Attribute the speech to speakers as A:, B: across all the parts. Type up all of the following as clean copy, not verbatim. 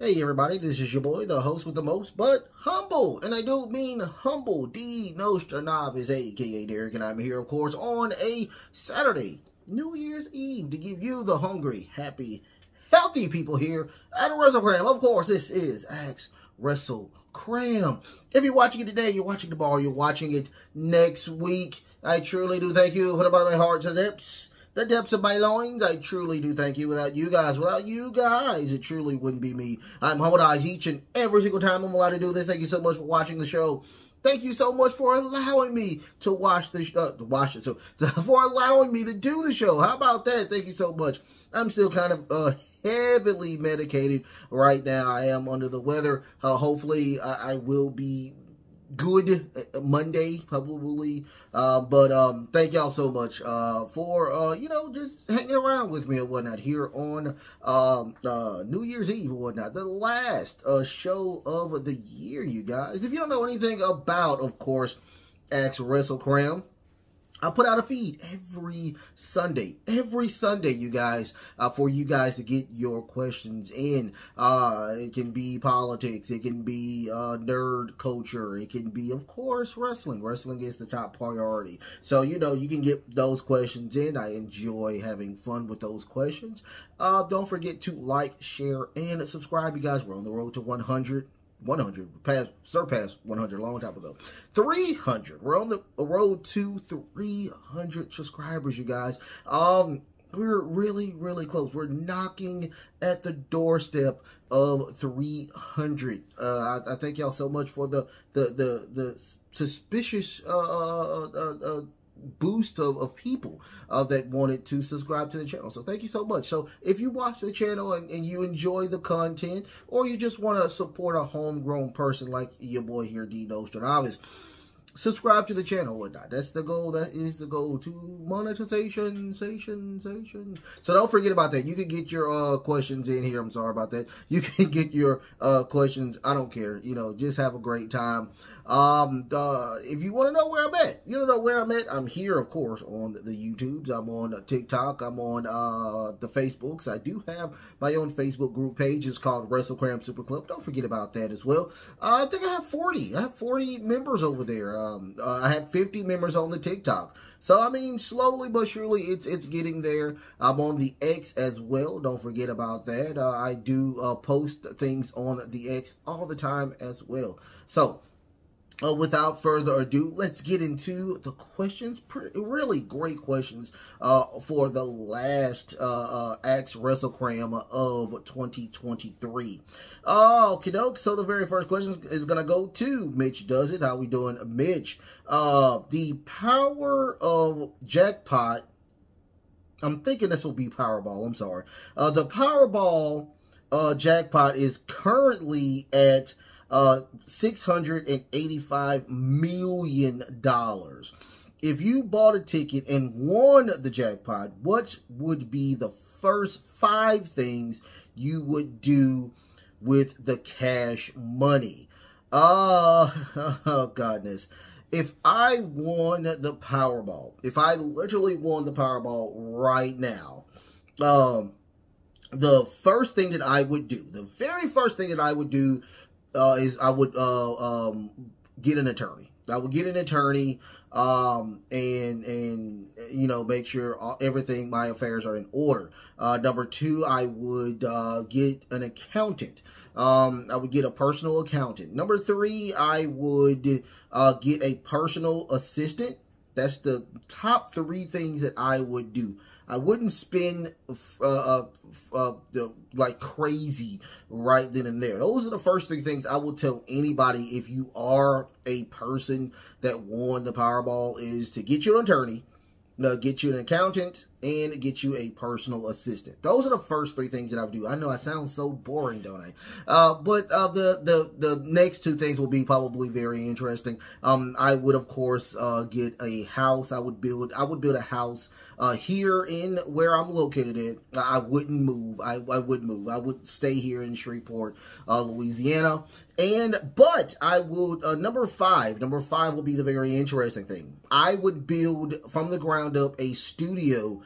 A: Hey everybody, this is your boy, the host with the most, but humble, and I do mean humble, D Nostra Novice, aka Derek, and I'm here, of course, on a Saturday, New Year's Eve, to give you the hungry, happy, healthy people here at Wrestlekram. Of course, this is Wrestlekram. If you're watching it today, you're watching tomorrow, you're watching it next week, I truly do thank you from the bottom of my heart to the depths of my loins. I truly do thank you. Without you guys, it truly wouldn't be me. I'm humbled each and every single time I'm allowed to do this. Thank you so much for watching the show. Thank you so much for allowing me to watch the for allowing me to do the show. How about that? Thank you so much. I'm still kind of heavily medicated right now. I am under the weather. Hopefully, I will be good Monday, probably. But thank y'all so much for just hanging around with me and whatnot here on New Year's Eve and whatnot, the last show of the year, you guys. If you don't know anything about, of course, Wrestlekram, I put out a feed every Sunday, you guys, for you guys to get your questions in. It can be politics, it can be nerd culture, it can be, of course, wrestling. Wrestling is the top priority. So, you can get those questions in. I enjoy having fun with those questions. Don't forget to like, share, and subscribe, you guys. We're on the road to 100. Surpassed 100 a long time ago. 300. We're on the road to 300 subscribers, you guys. We're really, really close. We're knocking at the doorstep of 300. I thank y'all so much for the suspicious boost of people that wanted to subscribe to the channel. So thank you so much. So if you watch the channel and you enjoy the content, or you just want to support a homegrown person like your boy here, D Nostra Novice, subscribe to the channel or whatnot. That's the goal. That is the goal, to monetization. So don't forget about that. You can get your questions in here. I'm sorry about that. You can get your questions. I don't care. Just have a great time. If you want to know where I'm at, I'm here, of course, on the YouTubes. I'm on TikTok. I'm on the Facebooks. I do have my own Facebook group page. It's called Wrestlekram Super Club. Don't forget about that as well. I think I have 40. I have 40 members over there. I have 50 members on the TikTok. So, I mean, slowly but surely, it's getting there. I'm on the X as well. Don't forget about that. I do post things on the X all the time as well. So, without further ado, let's get into the questions. Really great questions for the last Wrestlekram of 2023. Okay, so the very first question is going to go to Mitch Does It. How we doing, Mitch? The power of jackpot, I'm thinking this will be Powerball. I'm sorry. The Powerball jackpot is currently at $685 million. If you bought a ticket and won the jackpot, what would be the first 5 things you would do with the cash money? Oh, goodness. If I won the Powerball, if I literally won the Powerball right now, the first thing that I would do, the very first thing that I would do is I would get an attorney. I would get an attorney and make sure everything, my affairs are in order. Number 2, I would get an accountant. I would get a personal accountant. Number 3, I would get a personal assistant. That's the top 3 things that I would do. I wouldn't spend like crazy right then and there. Those are the first 3 things I will tell anybody if you are a person that won the Powerball, is to get you an attorney, get you an accountant, and get you a personal assistant. Those are the first 3 things that I would do. I know I sound so boring, don't I? But the next 2 things will be probably very interesting. I would, of course, get a house. I would build a house here in where I'm located at. I wouldn't move. I would move. I would stay here in Shreveport, Louisiana. But I would, number 5 will be the very interesting thing. I would build from the ground up a studio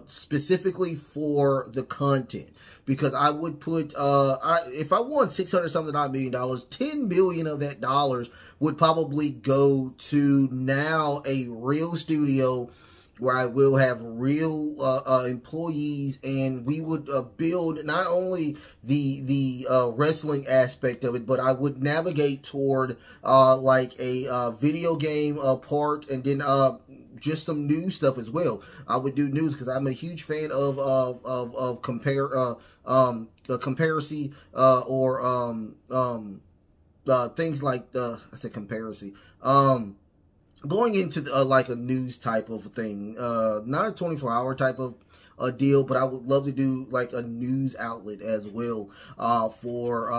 A: specifically for the content, because I would put if I won $600 something $9 million, $10 million of that dollars would probably go to now a real studio where I will have real employees, and we would build not only the wrestling aspect of it, but I would navigate toward like a video game part, and then just some news stuff as well. I would do news because I'm a huge fan of comparison or things like I said comparison. Going into like a news type of thing, not a 24-hour type of a deal, but I would love to do like a news outlet as well for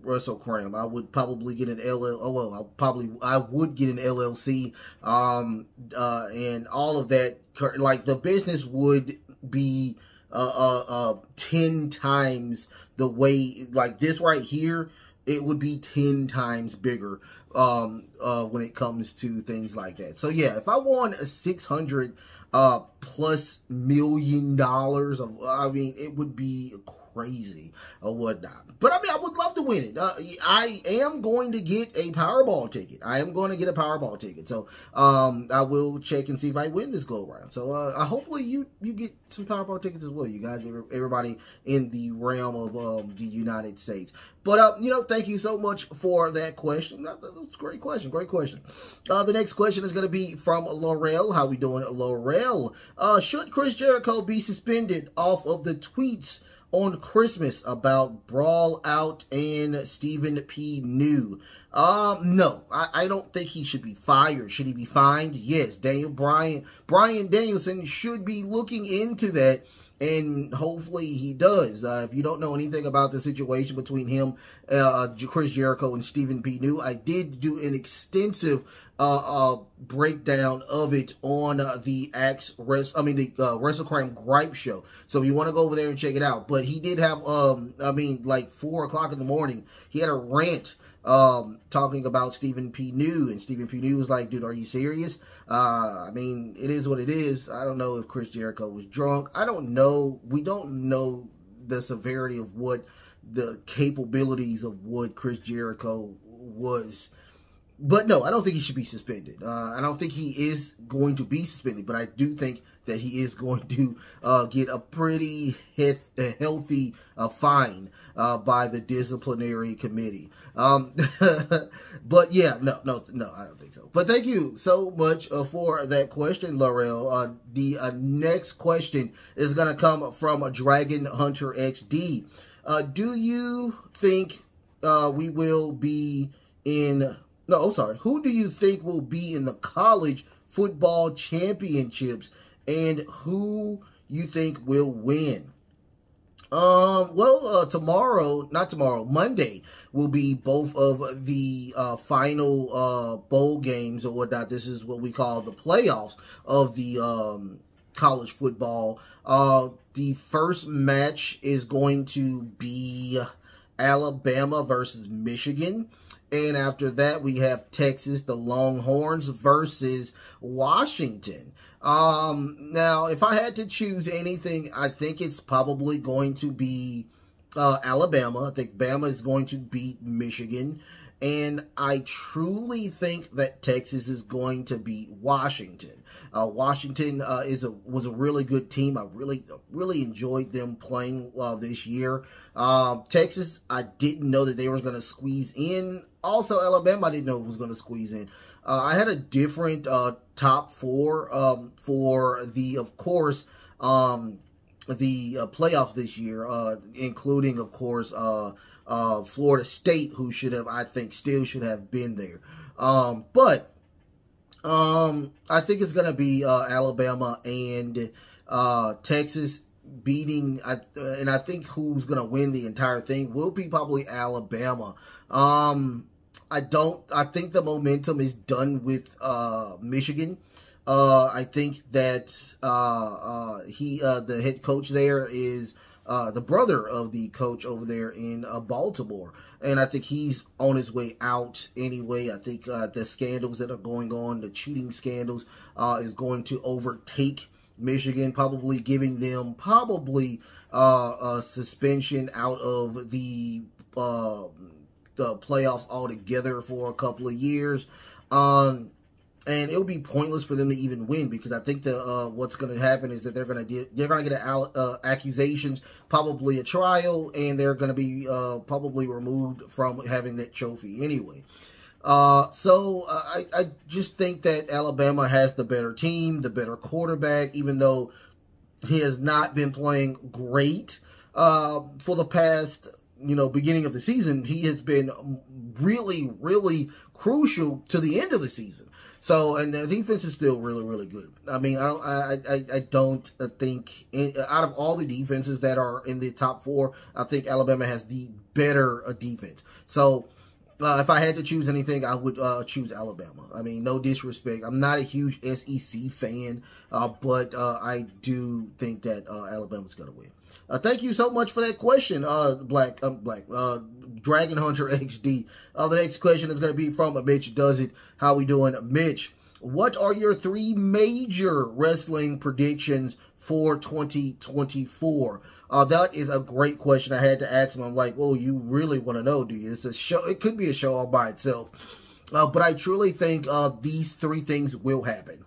A: Wrestlekram. I would probably get an I would get an LLC, and all of that. Like the business would be 10 times the way, like this right here, it would be 10 times bigger when it comes to things like that. So yeah, if I won a $600 plus million of, I mean, it would be crazy or whatnot. But I mean, I would love to win it. I am going to get a Powerball ticket. I am going to get a Powerball ticket. So I will check and see if I win this go around. So hopefully you get some Powerball tickets as well, you guys, everybody in the realm of the United States. But you know, thank you so much for that question. That's a great question. Great question. The next question is going to be from Laurel. How we doing, Laurel? Should Chris Jericho be suspended off of the tweets on Christmas about Brawl Out and Stephen P. New? No, I don't think he should be fired. Should he be fined? Yes. Brian Danielson should be looking into that, and hopefully he does. If you don't know anything about the situation between him, Chris Jericho, and Stephen P. New, I did do an extensive breakdown of it on the Wrestlekram Gripe Show. So if you want to go over there and check it out. But he did have, I mean, like 4 o'clock in the morning, he had a rant talking about Stephen P. New, and Stephen P. New was like, dude, are you serious? I mean, it is what it is. I don't know if Chris Jericho was drunk. I don't know. We don't know the severity of what the capabilities of what Chris Jericho was. But no, I don't think he should be suspended. I don't think he is going to be suspended, but I do think that he is going to get a pretty healthy fine by the disciplinary committee. But yeah, no, I don't think so. But thank you so much for that question, Laurel. The next question is going to come from Dragon Hunter XD. Do you think we will be in... No, sorry. Who do you think will be in the college football championships, and who you think will win? Monday will be both of the final bowl games or whatnot. This is what we call the playoffs of the college football. The first match is going to be Alabama versus Michigan. And after that, we have Texas, the Longhorns, versus Washington. Now, if I had to choose anything, I think it's probably going to be Alabama. I think Bama is going to beat Michigan. And I truly think that Texas is going to beat Washington. Washington was a really good team. I really enjoyed them playing this year. Texas, I didn't know that they were going to squeeze in. Also, Alabama, I didn't know was going to squeeze in. I had a different top four for the, of course, the playoffs this year, including, of course, Florida State, who should have, I think, still should have been there. But I think it's going to be Alabama and Texas beating, and I think who's going to win the entire thing will be probably Alabama. I think the momentum is done with Michigan. I think that the head coach there is the brother of the coach over there in Baltimore. And I think he's on his way out anyway. I think the scandals that are going on, the cheating scandals, is going to overtake Michigan, probably giving them a suspension out of the playoffs altogether for a couple of years. And it'll be pointless for them to even win, because I think what's going to happen is that they're going to get accusations, probably a trial, and they're going to be probably removed from having that trophy anyway. So I just think that Alabama has the better team, the better quarterback, even though he has not been playing great for the past, beginning of the season. He has been really, really crucial to the end of the season. So, and the defense is still really, really good. I mean, I don't think, out of all the defenses that are in the top 4, I think Alabama has the better defense. So, if I had to choose anything, I would choose Alabama. I mean, no disrespect. I'm not a huge SEC fan, but I do think that Alabama's going to win. Thank you so much for that question, Dragon Hunter XD. The next question is going to be from Mitch Does It. How we doing, Mitch? What are your 3 major wrestling predictions for 2024? That is a great question. I had to ask him. I'm like, well, you really want to know, do you? It's a show. It could be a show all by itself. But I truly think these 3 things will happen.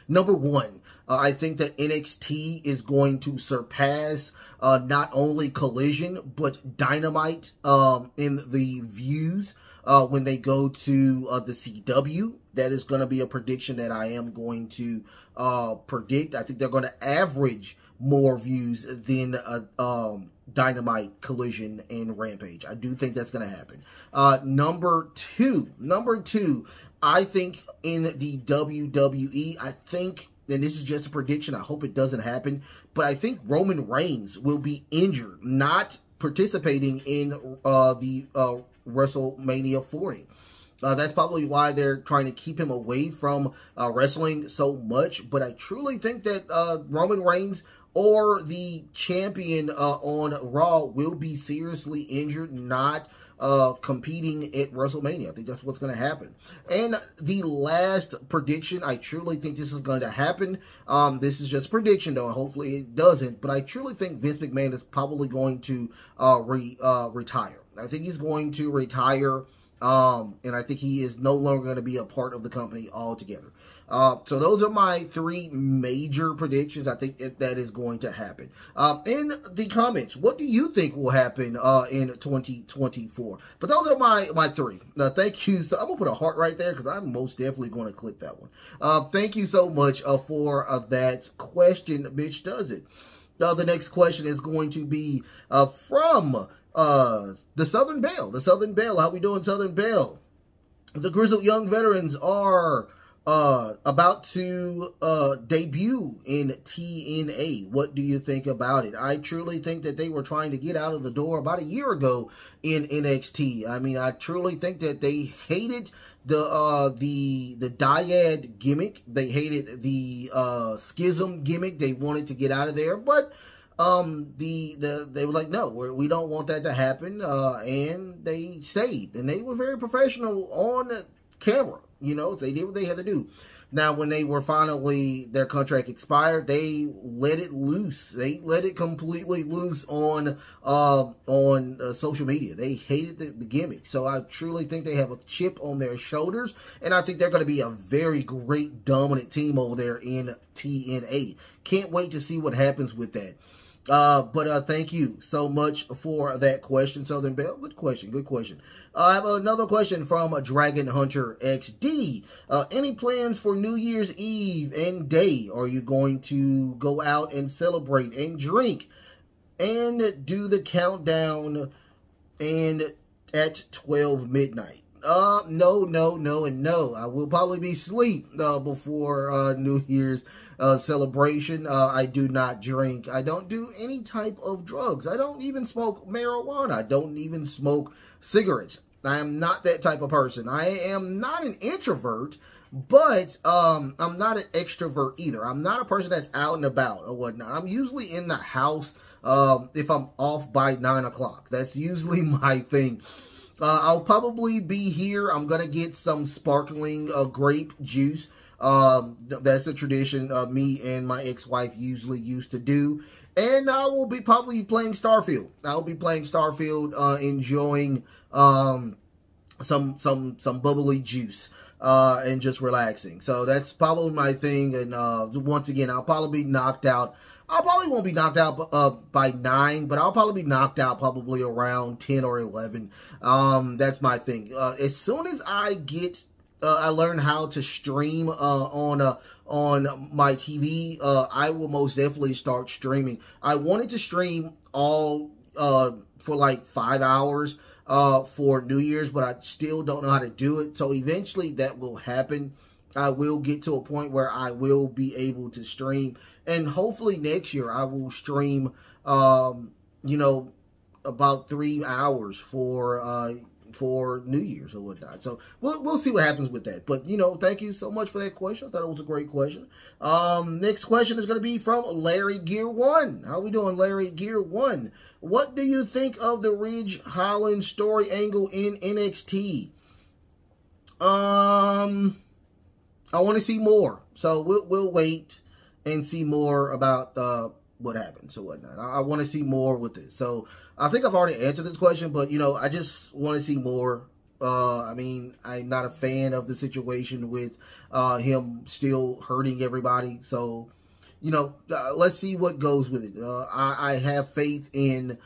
A: Number 1, I think that NXT is going to surpass not only Collision, but Dynamite in the views when they go to the CW. That is going to be a prediction that I am going to predict. I think they're going to average more views than Dynamite, Collision, and Rampage. I do think that's going to happen. Number two, I think in the WWE, and this is just a prediction, I hope it doesn't happen, but I think Roman Reigns will be injured, not participating in the WrestleMania 40. That's probably why they're trying to keep him away from wrestling so much. But I truly think that Roman Reigns or the champion on Raw will be seriously injured, not competing at WrestleMania. I think that's what's going to happen. And the last prediction, I truly think this is going to happen. This is just a prediction, though. Hopefully it doesn't. But I truly think Vince McMahon is probably going to retire. I think he's going to retire. And I think he is no longer going to be a part of the company altogether. So those are my 3 major predictions. I think that is going to happen. In the comments, what do you think will happen in 2024? But those are my 3. Thank you. So I'm going to put a heart right there because I'm most definitely going to clip that one. Thank you so much for that question, Bitch Does It. The next question is going to be from the Southern Belle. The Southern Belle. How we doing, Southern Belle? The Grizzled Young Veterans are about to debut in TNA. What do you think about it? I truly think that they were trying to get out of the door about a year ago in NXT. I mean, I truly think that they hated the dyad gimmick. They hated the schism gimmick. They wanted to get out of there, but they were like, no, we don't want that to happen, and they stayed, and they were very professional on camera. They did what they had to do. Now, when they were finally, their contract expired, they let it loose. They let it completely loose on social media. They hated the gimmick. So I truly think they have a chip on their shoulders, and I think they're going to be a very great, dominant team over there in TNA. Can't wait to see what happens with that. But thank you so much for that question, Southern Belle. Good question, good question. I have another question from Dragon Hunter XD. Any plans for New Year's Eve and day? Are you going to go out and celebrate and drink and do the countdown and at 12 midnight? No, and no. I will probably be asleep before New Year's celebration. I do not drink. I don't do any type of drugs. I don't even smoke marijuana. I don't even smoke cigarettes. I am not that type of person. I am not an introvert, but I'm not an extrovert either. I'm not a person that's out and about or whatnot. I'm usually in the house if I'm off by 9 o'clock. That's usually my thing. I'll probably be here. I'm going to get some sparkling grape juice That's a tradition me and my ex-wife usually used to do. And I will be probably playing Starfield. I'll be playing Starfield, enjoying some bubbly juice and just relaxing. So that's probably my thing. And once again, I'll probably be knocked out. I probably won't be knocked out by 9, but I'll probably be knocked out probably around 10 or 11. That's my thing. As soon as I learn how to stream on my TV, I will most definitely start streaming. I wanted to stream all for like 5 hours for New Year's, but I still don't know how to do it. So eventually that will happen. I will get to a point where I will be able to stream, and hopefully next year I will stream, you know, about 3 hours for New Year's or whatnot. So we'll see what happens with that. But, you know, thank you so much for that question. I thought it was a great question. Next question is going to be from Larry Gear 1. How we doing, Larry Gear 1? What do you think of the Ridge Holland story angle in NXT? I want to see more. So we'll wait and see more about what happens or whatnot. I want to see more with this. So I think I've already answered this question, but, you know, I just want to see more. I mean, I'm not a fan of the situation with him still hurting everybody. So, you know, let's see what goes with it. I have faith in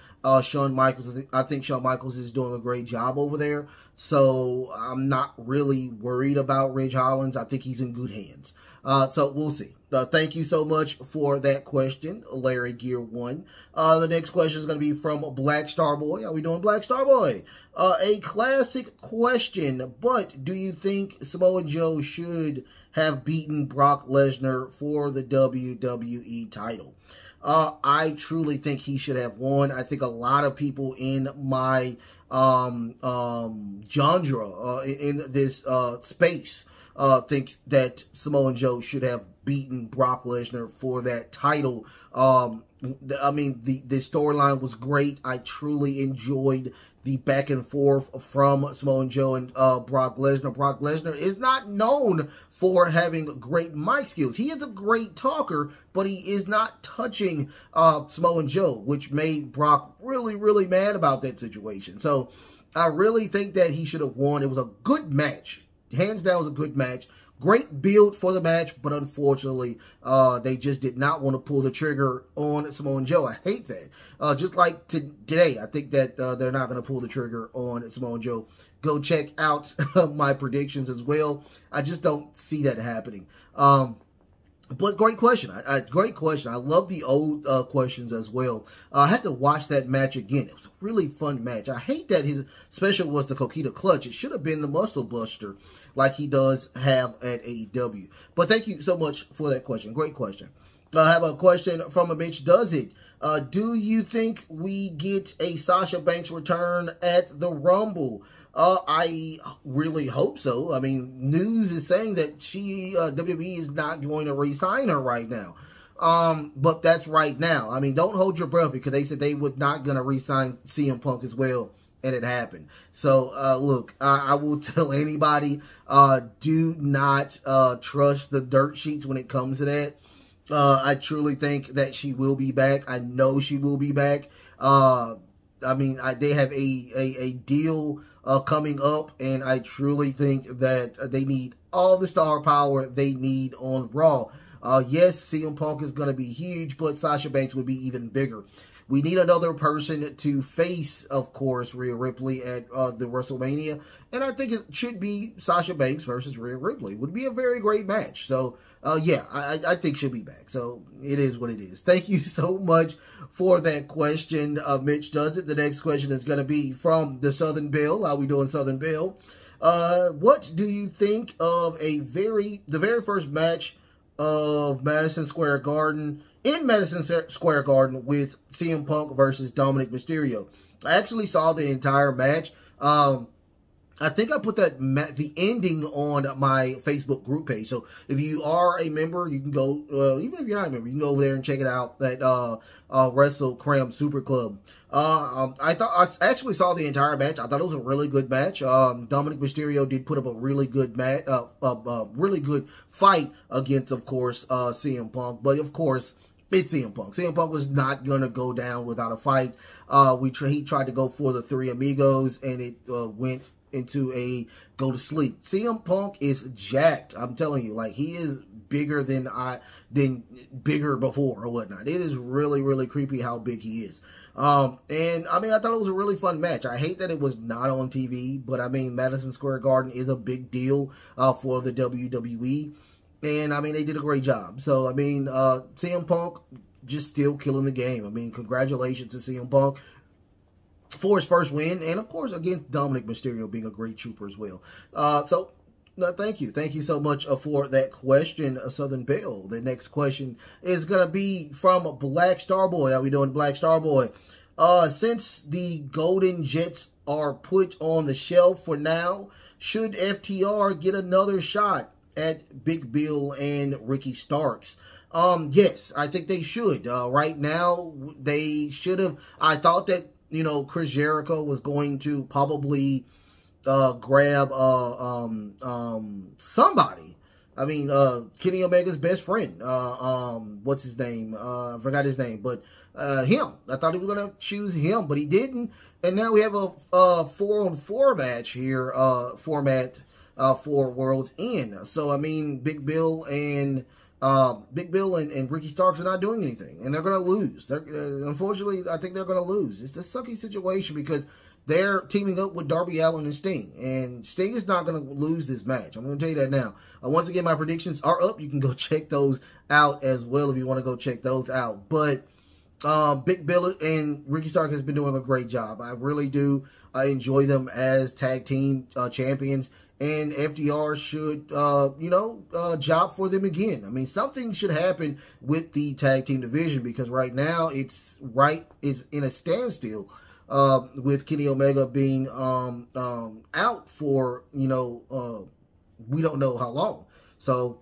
A: Shawn Michaels. I think Shawn Michaels is doing a great job over there. So I'm not really worried about Ridge Holland. I think he's in good hands. So we'll see. Thank you so much for that question, Larry Gear 1. The next question is going to be from Black Star Boy. How we doing, Black Star Boy? A classic question, but do you think Samoa Joe should have beaten Brock Lesnar for the WWE title? I truly think he should have won. I think a lot of people in my genre, in this space, think that Samoa Joe should have beaten Brock Lesnar for that title. I mean, the storyline was great. I truly enjoyed the back and forth from Samoa Joe and Brock Lesnar. Brock Lesnar is not known for having great mic skills. He is a great talker, but he is not touching Samoa Joe, which made Brock really, really mad about that situation. So I really think that he should have won. It was a good match. Hands down, it was a good match. Great build for the match, but unfortunately, they just did not want to pull the trigger on Samoa Joe. I hate that. Just like today, I think that they're not going to pull the trigger on Samoa Joe. Go check out my predictions as well. I just don't see that happening. But great question. Great question. I love the old questions as well. I had to watch that match again. It was a really fun match. I hate that his special was the Coquina Clutch. It should have been the Muscle Buster like he does have at AEW. But thank you so much for that question. Great question. I have a question from a Mitch Does It. Do you think we get a Sasha Banks return at the Rumble? I really hope so. I mean, news is saying that WWE is not going to re-sign her right now. But that's right now. I mean, don't hold your breath, because they said they were not going to re-sign CM Punk as well, and it happened. So, look, I will tell anybody, do not trust the dirt sheets when it comes to that. I truly think that she will be back. I know she will be back. I mean, they have a deal coming up, and I truly think that they need all the star power they need on Raw. Yes, CM Punk is going to be huge, but Sasha Banks would be even bigger. We need another person to face, of course, Rhea Ripley at the WrestleMania, and I think it should be Sasha Banks versus Rhea Ripley. It would be a very great match. So, yeah, I think she'll be back. So, it is what it is. Thank you so much for that question, Mitch Does It. The next question is going to be from the Southern Belle. How we doing, Southern Belle? What do you think of the very first match of Madison Square Garden, in Madison Square Garden, with CM Punk versus Dominic Mysterio? I actually saw the entire match. I think I put that the ending on my Facebook group page. So if you are a member, you can go. Even if you're not a member, you can go over there and check it out. That Wrestlekram Super Club. I actually saw the entire match. I thought it was a really good match. Dominic Mysterio did put up a really good match, really good fight against, of course, CM Punk. But of course, it's CM Punk. CM Punk was not gonna go down without a fight. He tried to go for the Three Amigos, and it went into a go to sleep. CM Punk is jacked. I'm telling you, like, he is bigger than bigger before or whatnot. It is really, really creepy how big he is. And I mean, I thought it was a really fun match. I hate that it was not on TV, but I mean, Madison Square Garden is a big deal for the WWE. And I mean, they did a great job. So I mean, CM Punk just still killing the game. I mean, congratulations to CM Punk for his first win, and of course against Dominic Mysterio being a great trooper as well. Thank you so much for that question, Southern Belle. The next question is gonna be from Black Starboy. How we doing, Black Starboy? Since the Golden Jets are put on the shelf for now, should FTR get another shot at Big Bill and Ricky Starks? Yes, I think they should. Right now, they should have. I thought that, you know, Chris Jericho was going to probably grab somebody. I mean, Kenny Omega's best friend. What's his name? I forgot his name, but him. I thought he was gonna choose him, but he didn't. And now we have a 4-on-4 match here, format for World's End. So I mean, Big Bill and Ricky Starks are not doing anything, and they're going to lose. Unfortunately, I think they're going to lose. It's a sucky situation because they're teaming up with Darby Allin and Sting, and Sting is not going to lose this match. I'm going to tell you that now. Once again, my predictions are up. You can go check those out as well if you want to go check those out. But Big Bill and Ricky Starks has been doing a great job. I really do enjoy them as tag team champions. And FDR should, job for them again. I mean, something should happen with the tag team division because right now it's in a standstill with Kenny Omega being out for, we don't know how long. So,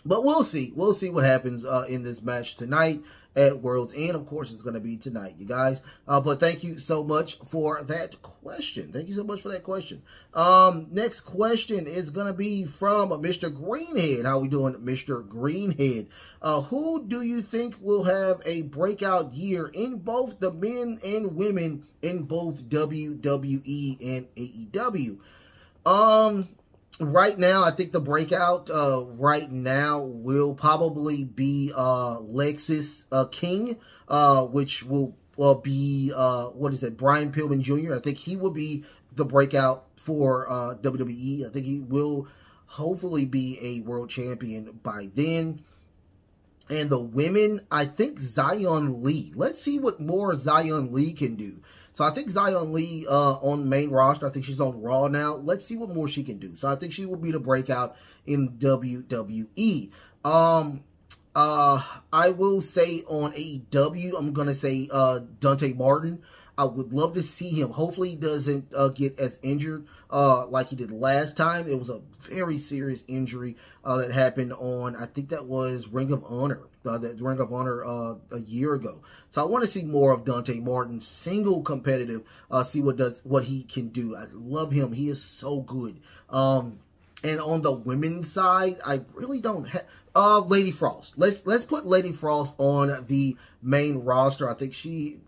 A: but we'll see. We'll see what happens in this match tonight at World's End. Of course, it's going to be tonight, you guys. But thank you so much for that question. Thank you so much for that question. Next question is going to be from Mr. Greenhead. How we doing, Mr. Greenhead? Who do you think will have a breakout year in both the men and women in both WWE and AEW? Right now, I think the breakout right now will probably be Lexis King, which will be, Brian Pillman Jr. I think he will be the breakout for WWE. I think he will hopefully be a world champion by then. And the women, I think Zion Lee. Let's see what more Zion Lee can do. So I think Zion Lee on the main roster. I think she's on Raw now. Let's see what more she can do. So I think she will be the breakout in WWE. I will say on AEW, I'm going to say Dante Martin. I would love to see him. Hopefully he doesn't get as injured like he did last time. It was a very serious injury that happened on, I think that was Ring of Honor. That Ring of Honor a year ago. So I want to see more of Dante Martin, single competitive, see what he can do. I love him. He is so good. And on the women's side, I really don't have Lady Frost. Let's put Lady Frost on the main roster. I think she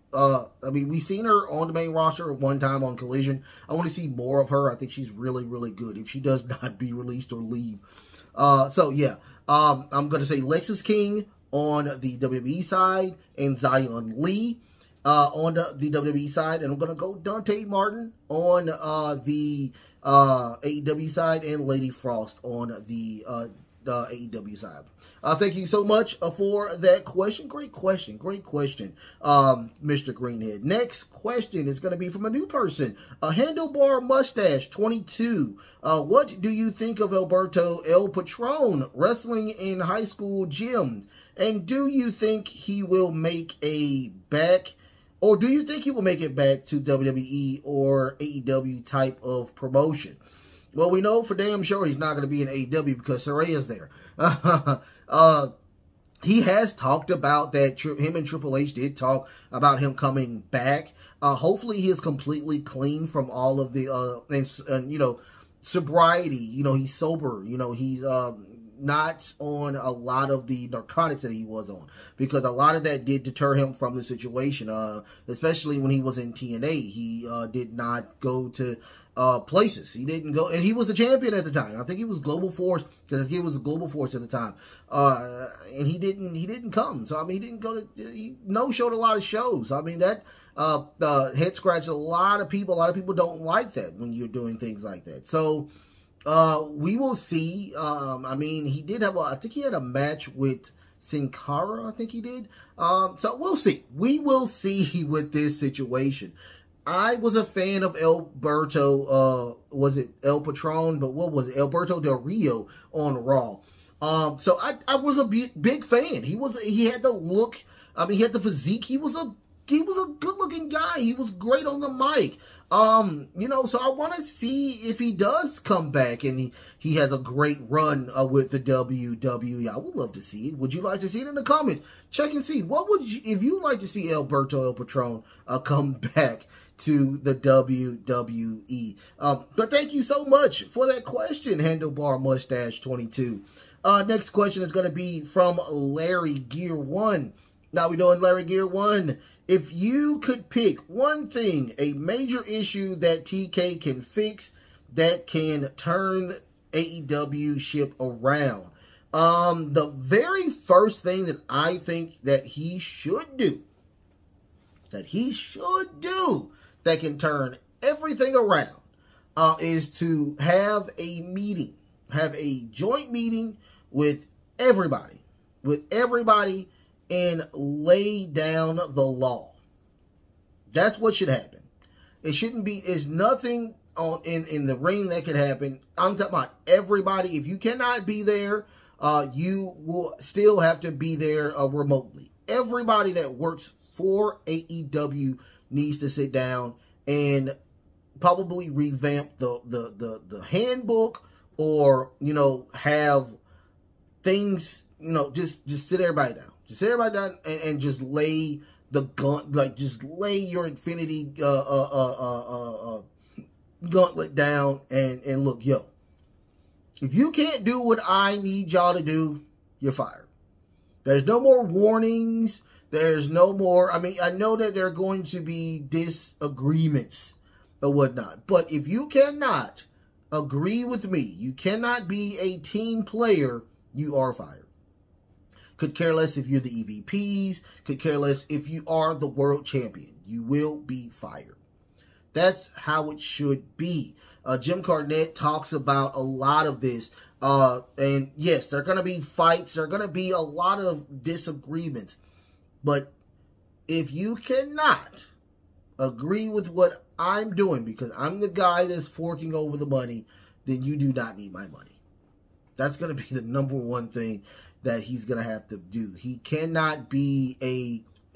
A: we've seen her on the main roster one time on Collision. I want to see more of her. I think she's really, really good if she does not be released or leave. So yeah, I'm going to say Lexis King on the WWE side and Zion Lee on the WWE side, and I'm going to go Dante Martin on the AEW side and Lady Frost on the AEW side. Thank you so much for that question. Great question. Great question, Mr. Greenhead. Next question is going to be from a new person, Handlebar Mustache 22. What do you think of Alberto El Patron wrestling in high school gym? And do you think he will make a Or do you think he will make it back to WWE or AEW type of promotion? Well, we know for damn sure he's not going to be in AEW because Saraya's there. He has talked about that. Him and Triple H did talk about him coming back. Hopefully he is completely clean from all of the, sobriety. He's sober. He's not on a lot of the narcotics that he was on, because a lot of that did deter him from the situation, especially when he was in TNA. He did not go to places. He didn't go, and he was the champion at the time. I think he was Global Force, because he was Global Force at the time, and he didn't come. So I mean, he didn't go to, he no-showed a lot of shows. I mean, that head scratched a lot of people. A lot of people don't like that when you're doing things like that. So we will see. I mean, he did have I think he had a match with Sin Cara, I think he did. So we'll see. We will see with this situation. I was a fan of Alberto, was it El Patron? But what was it? Alberto Del Rio on Raw. So I was a big fan. He had the look. I mean, he had the physique. He was a good-looking guy. He was great on the mic. So I want to see if he does come back and he has a great run with the WWE. I would love to see it. Would you like to see it in the comments? Check and see. What would you, if you'd like to see Alberto El Patron come back to the WWE? But thank you so much for that question, Handlebar Mustache 22. Next question is going to be from Larry Gear 1. Now we're doing Larry Gear 1. If you could pick one thing, a major issue that TK can fix that can turn AEW ship around, the very first thing that I think that he should do, that can turn everything around, is to have a meeting, have a joint meeting with everybody, and lay down the law. That's what should happen. It shouldn't be, there's nothing in the ring that could happen. I'm talking about everybody. If you cannot be there, you will still have to be there remotely. Everybody that works for AEW needs to sit down and probably revamp the handbook, or, have things, just sit everybody down. Just sit everybody down and just lay the gun, just lay your Infinity gauntlet down and look, yo, if you can't do what I need y'all to do, you're fired. There's no more warnings. There's no more, I mean, I know that there are going to be disagreements or whatnot, but if you cannot agree with me, you cannot be a team player, you are fired. Could care less if you're the EVPs. Could care less if you are the world champion. You will be fired. That's how it should be. Jim Cornette talks about a lot of this. And yes, there are going to be fights. There are going to be a lot of disagreements. But if you cannot agree with what I'm doing, because I'm the guy that's forking over the money, then you do not need my money. That's going to be the number one thing that he's going to have to do. He cannot be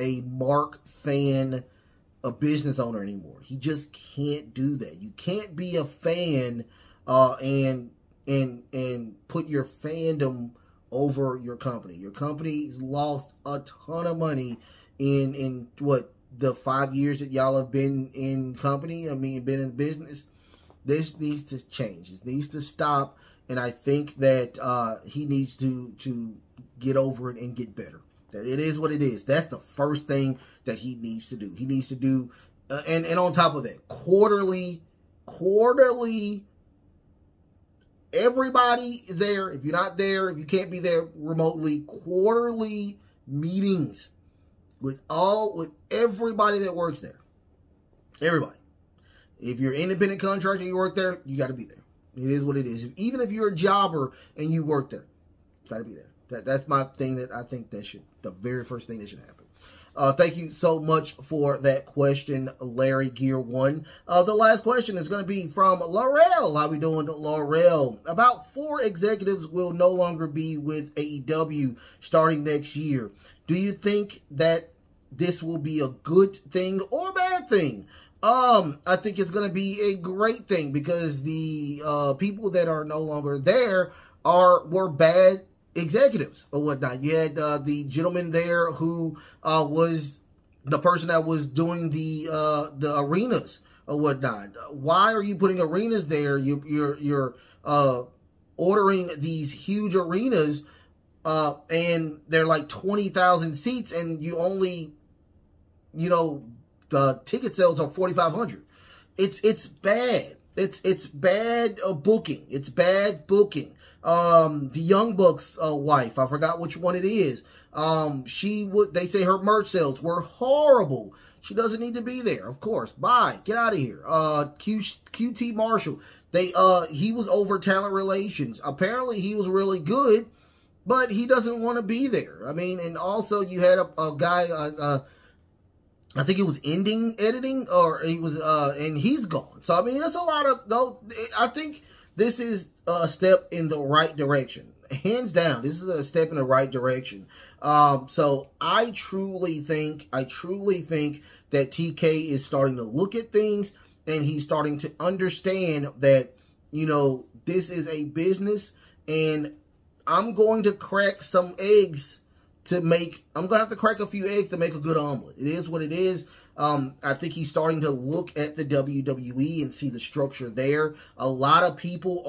A: a Mark fan, a business owner anymore. He just can't do that. You can't be a fan and put your fandom over your company. Your company's lost a ton of money in what, the 5 years that y'all have been in company, been in business. This needs to change. This needs to stop. And I think that he needs to get over it and get better. It is what it is. That's the first thing that he needs to do. He needs to do, and on top of that, quarterly, everybody is there. If you're not there, if you can't be there remotely, quarterly meetings with everybody that works there. Everybody. If you're an independent contractor and you work there, you got to be there. It is what it is. Even if you're a jobber and you work there, you got to be there. That's my thing that I think that should, the very first thing that should happen. Thank you so much for that question, Larry Gear 1. The last question is going to be from Laurel. How we doing, Laurel? About 4 executives will no longer be with AEW starting next year. Do you think that this will be a good thing or a bad thing. I think it's going to be a great thing because the people that are no longer there were bad executives or whatnot. You had the gentleman there who was the person that was doing the arenas or whatnot. Why are you putting arenas there? You're ordering these huge arenas, and they're like 20,000 seats, and you only, the ticket sales are 4,500. It's bad. It's bad booking. It's bad booking. The Young Bucks wife, I forgot which one it is. They say her merch sales were horrible. She doesn't need to be there, of course. Bye. Get out of here. QT Marshall. He was over talent relations. Apparently he was really good, but he doesn't want to be there. I mean, and also you had a guy, I think it was editing, or he was, and he's gone. So, I mean, that's a lot of, I think this is a step in the right direction. Hands down, this is a step in the right direction. So I truly think that TK is starting to look at things, and he's starting to understand that, this is a business, and I'm going to crack some eggs I'm going to have to crack a few eggs to make a good omelet. It is what it is. I think he's starting to look at the WWE and see the structure there. A lot of people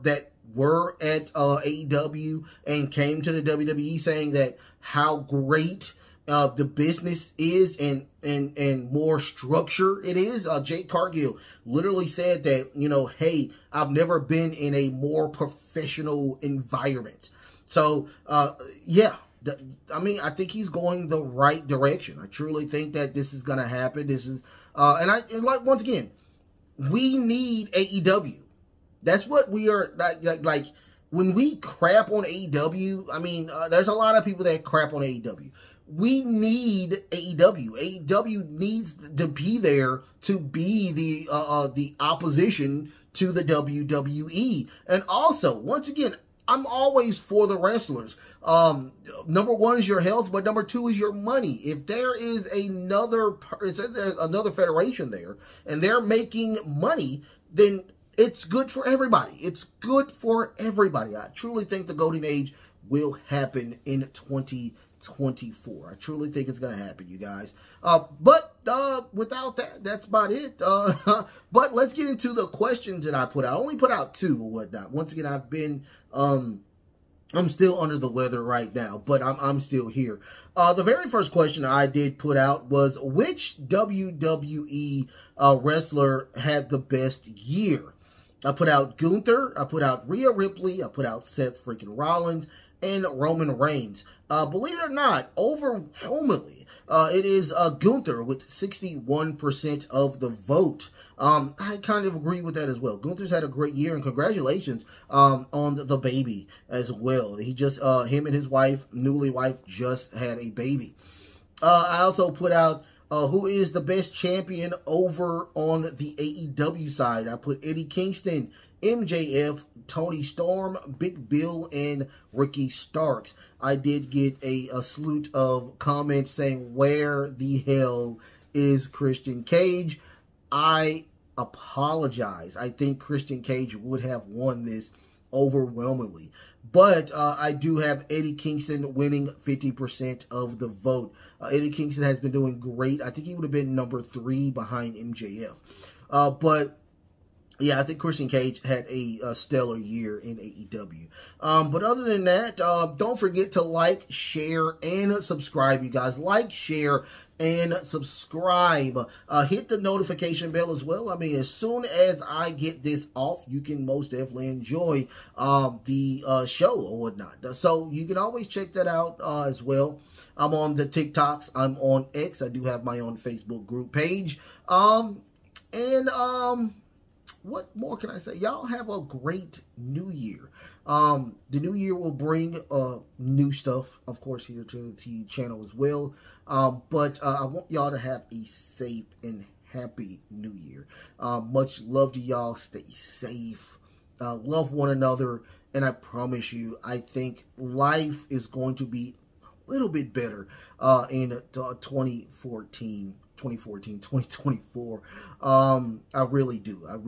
A: that were at AEW and came to the WWE saying that how great the business is and more structure it is. Jake Cargill literally said that, hey, I've never been in a more professional environment. So, yeah. I think he's going the right direction. I truly think that this is going to happen. This is, once again, we need AEW. That's what we are, like when we crap on AEW, I mean, there's a lot of people that crap on AEW. We need AEW. AEW needs to be there to be the opposition to the WWE. And also, once again, I'm always for the wrestlers. Number one is your health, but number two is your money. If there is another federation there and they're making money, then it's good for everybody. It's good for everybody. I truly think the golden age will happen in 2024. I truly think it's going to happen, you guys. But without that, that's about it. But let's get into the questions that I put out. I only put out 2 or whatnot. Once again, I've been, I'm still under the weather right now, but I'm still here. The very first question I did put out was, which WWE wrestler had the best year? I put out Gunther, I put out Rhea Ripley, I put out Seth freaking Rollins, and Roman Reigns. Believe it or not, overwhelmingly, it is Gunther with 61% of the vote. I kind of agree with that as well. Gunther's had a great year, and congratulations on the baby as well. He just, him and his wife, newly wife, just had a baby. I also put out who is the best champion over on the AEW side. I put Eddie Kingston, MJF, Tony Storm, Big Bill, and Ricky Starks. I did get a slew of comments saying, where the hell is Christian Cage? I apologize. I think Christian Cage would have won this overwhelmingly. But I do have Eddie Kingston winning 50% of the vote. Eddie Kingston has been doing great. I think he would have been number 3 behind MJF. But yeah, I think Christian Cage had a stellar year in AEW. But other than that, don't forget to like, share, and subscribe, you guys. Like, share, and subscribe. Hit the notification bell as well. I mean, as soon as I get this off, you can most definitely enjoy the show or whatnot. So you can always check that out as well. I'm on the TikToks. I'm on X. I do have my own Facebook group page. What more can I say? Y'all have a great new year. The new year will bring new stuff, of course, here to the channel as well. But I want y'all to have a safe and happy new year. Much love to y'all. Stay safe. Love one another. And I promise you, I think life is going to be little bit better in 2024. I really do. I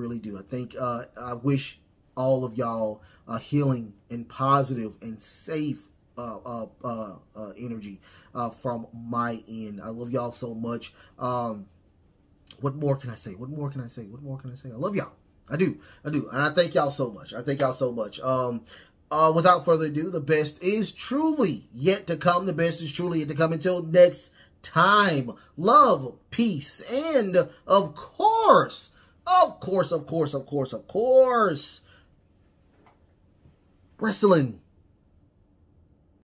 A: think I wish all of y'all healing and positive and safe energy from my end. I love y'all so much. What more can I say? I love y'all. I do. And I thank y'all so much. Without further ado, the best is truly yet to come. Until next time. Love, peace, and of course, wrestling.